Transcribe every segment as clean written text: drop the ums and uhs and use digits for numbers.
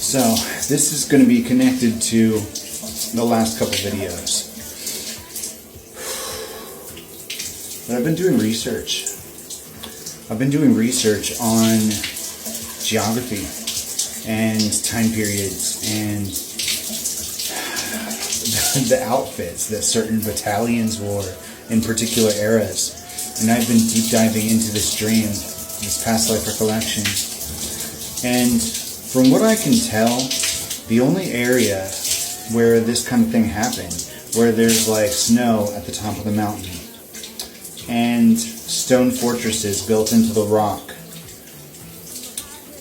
So this is going to be connected to the last couple videos. But I've been doing research. I've been doing research on geography and time periods and the outfits that certain battalions wore in particular eras. And I've been deep diving into this dream, this past life recollection. And from what I can tell, the only area where this kind of thing happened, where there's like snow at the top of the mountain and stone fortresses built into the rock.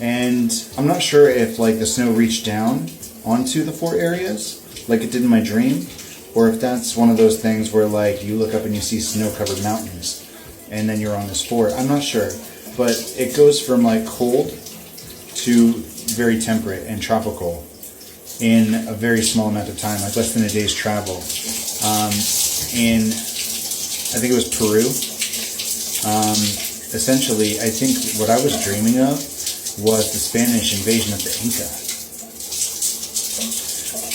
And I'm not sure if like the snow reached down onto the four areas like it did in my dream, or if that's one of those things where like you look up and you see snow-covered mountains and then you're on this fort. I'm not sure, but it goes from like cold to very temperate and tropical in a very small amount of time, like less than a day's travel. In, I think it was Peru. Essentially, I think what I was dreaming of was the Spanish invasion of the Inca.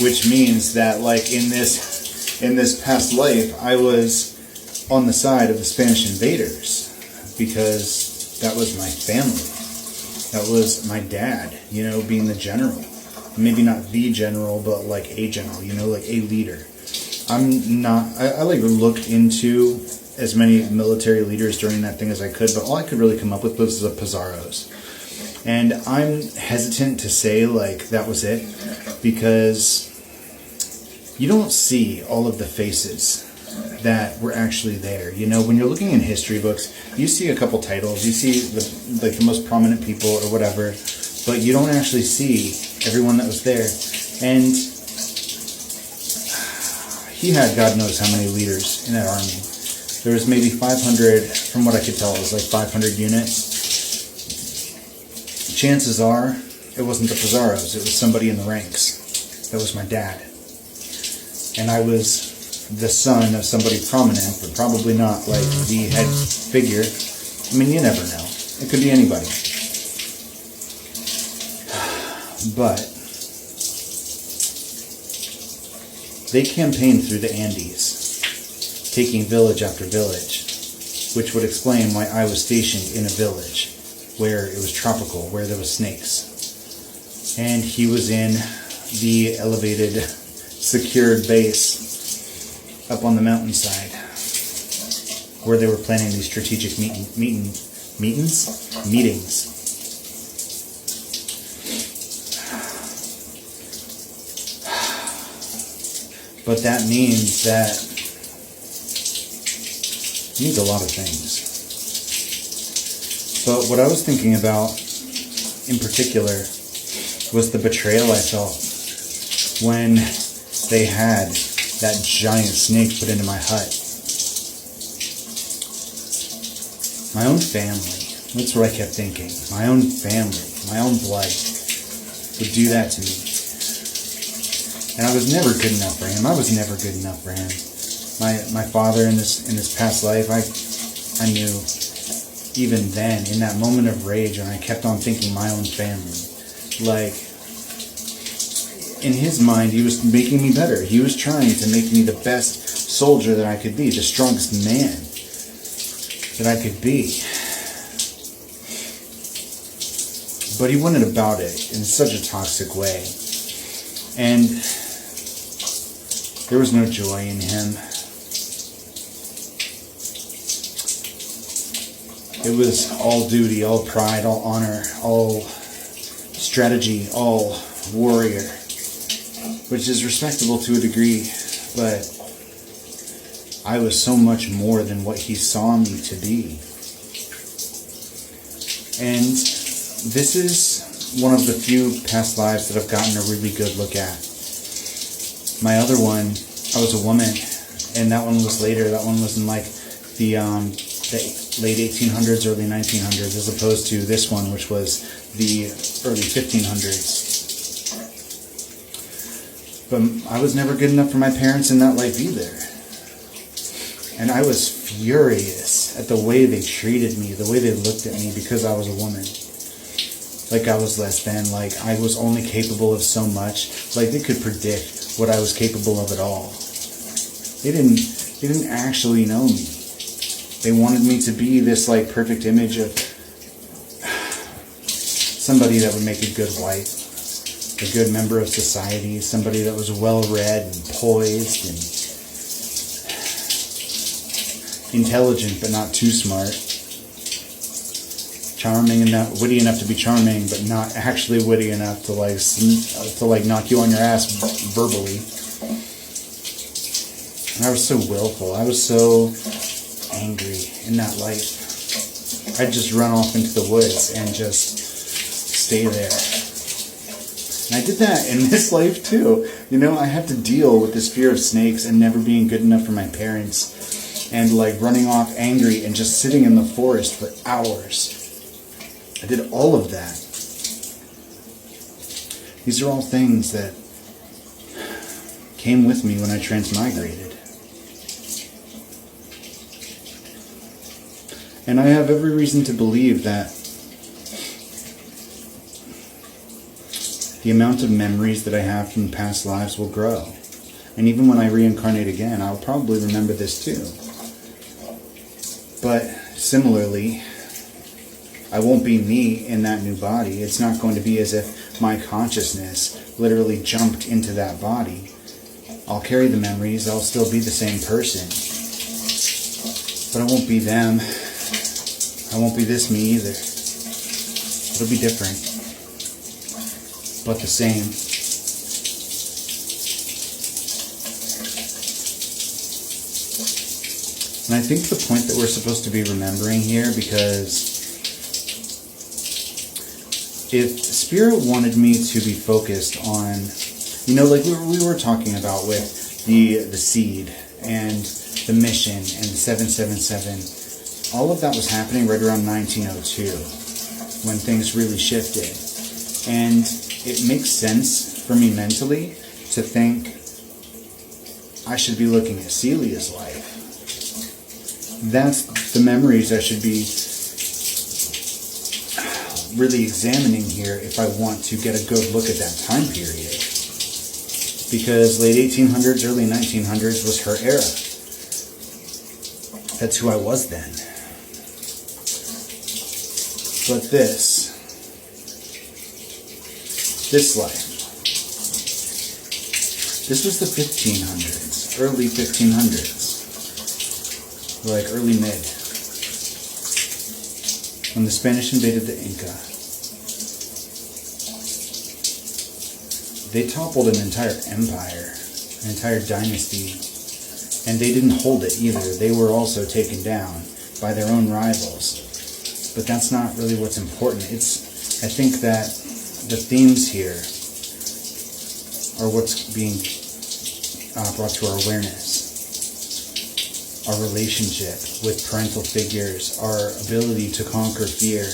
Which means that like in this past life, I was on the side of the Spanish invaders because that was my family. That was my dad, you know, being the general. Maybe not the general, but like a general, you know, like a leader. I like looked into as many military leaders during that thing as I could, but all I could really come up with was the Pizarros. And I'm hesitant to say like that was it, because you don't see all of the faces that were actually there. You know, when you're looking in history books, you see a couple titles, you see the most prominent people or whatever, but you don't actually see everyone that was there. And he had God knows how many leaders in that army. There was maybe 500, from what I could tell, it was like 500 units. Chances are, it wasn't the Pizarros, it was somebody in the ranks. That was my dad. And I was the son of somebody prominent, but probably not like the head figure. I mean, you never know. It could be anybody. But they campaigned through the Andes, taking village after village, which would explain why I was stationed in a village where it was tropical, where there was snakes. And he was in the elevated, secured base up on the mountainside, where they were planning these strategic meetings. But that means that it means a lot of things. But what I was thinking about in particular was the betrayal I felt when they had that giant snake put into my hut. My own family, that's what I kept thinking. My own family, my own blood would do that to me. And I was never good enough for him. I was never good enough for him. My father in this past life, I knew even then, in that moment of rage, and I kept on thinking my own family. Like, in his mind, he was making me better. He was trying to make me the best soldier that I could be, the strongest man that I could be. But he went about it in such a toxic way. And there was no joy in him. It was all duty, all pride, all honor, all strategy, all warrior, which is respectable to a degree, but I was so much more than what he saw me to be. And this is one of the few past lives that I've gotten a really good look at. My other one, I was a woman, and that one was later. That one was in like the late 1800s, early 1900s, as opposed to this one, which was the early 1500s. But I was never good enough for my parents in that life either. And I was furious at the way they treated me, the way they looked at me because I was a woman. like I was less than, like I was only capable of so much. Like they could predict what I was capable of at all. They didn't actually know me. They wanted me to be this like perfect image of somebody that would make a good wife, a good member of society, somebody that was well-read and poised and intelligent but not too smart, charming enough, witty enough to be charming but not actually witty enough to like knock you on your ass verbally. And I was so willful. I was so angry in that life. I'd just run off into the woods and just stay there. And I did that in this life too. You know, I had to deal with this fear of snakes and never being good enough for my parents, and like running off angry and just sitting in the forest for hours. I did all of that. These are all things that came with me when I transmigrated. And I have every reason to believe that the amount of memories that I have from past lives will grow. And even when I reincarnate again, I'll probably remember this too. But similarly, I won't be me in that new body. It's not going to be as if my consciousness literally jumped into that body. I'll carry the memories. I'll still be the same person. But I won't be them. I won't be this me either. It'll be different, but the same. And I think the point that we're supposed to be remembering here, because if Spirit wanted me to be focused on, you know, like we were talking about with the seed and the mission and the 777, all of that was happening right around 1902 when things really shifted. And it makes sense for me mentally to think I should be looking at Celia's life. That's the memories I should be really examining here if I want to get a good look at that time period. Because late 1800s, early 1900s was her era. That's who I was then. But this life, this was the 1500s, early 1500s, like early mid, when the Spanish invaded the Inca. They toppled an entire empire, an entire dynasty, and they didn't hold it either. They were also taken down by their own rivals. But that's not really what's important. I think that the themes here are what's being brought to our awareness. Our relationship with parental figures, our ability to conquer fear,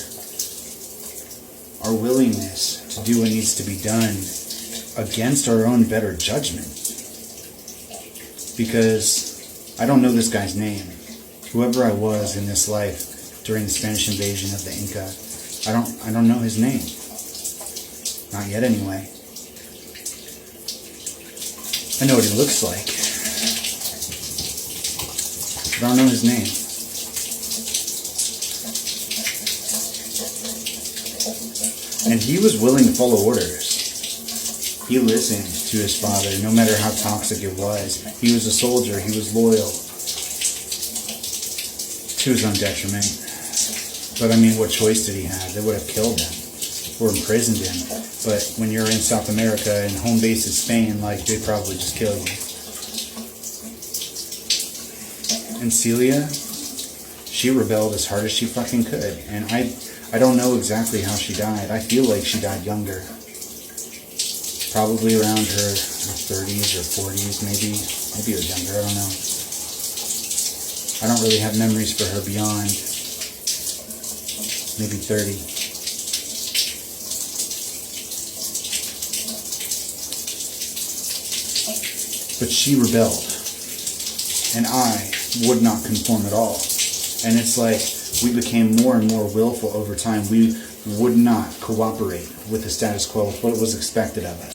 our willingness to do what needs to be done against our own better judgment. Because I don't know this guy's name. Whoever I was in this life during the Spanish invasion of the Inca, I don't know his name. Not yet, anyway. I know what he looks like, but I don't know his name. And he was willing to follow orders. He listened to his father, no matter how toxic it was. He was a soldier. He was loyal to his own detriment. But I mean, what choice did he have? They would have killed him or imprisoned him. But when you're in South America and home base is Spain, like, they'd probably just kill you. And Celia, she rebelled as hard as she fucking could. And I don't know exactly how she died. I feel like she died younger. Probably around her 30s or 40s, maybe. Maybe it was younger, I don't know. I don't really have memories for her beyond maybe 30. But she rebelled, and I would not conform at all. And it's like we became more and more willful over time. We would not cooperate with the status quo, with what was expected of us.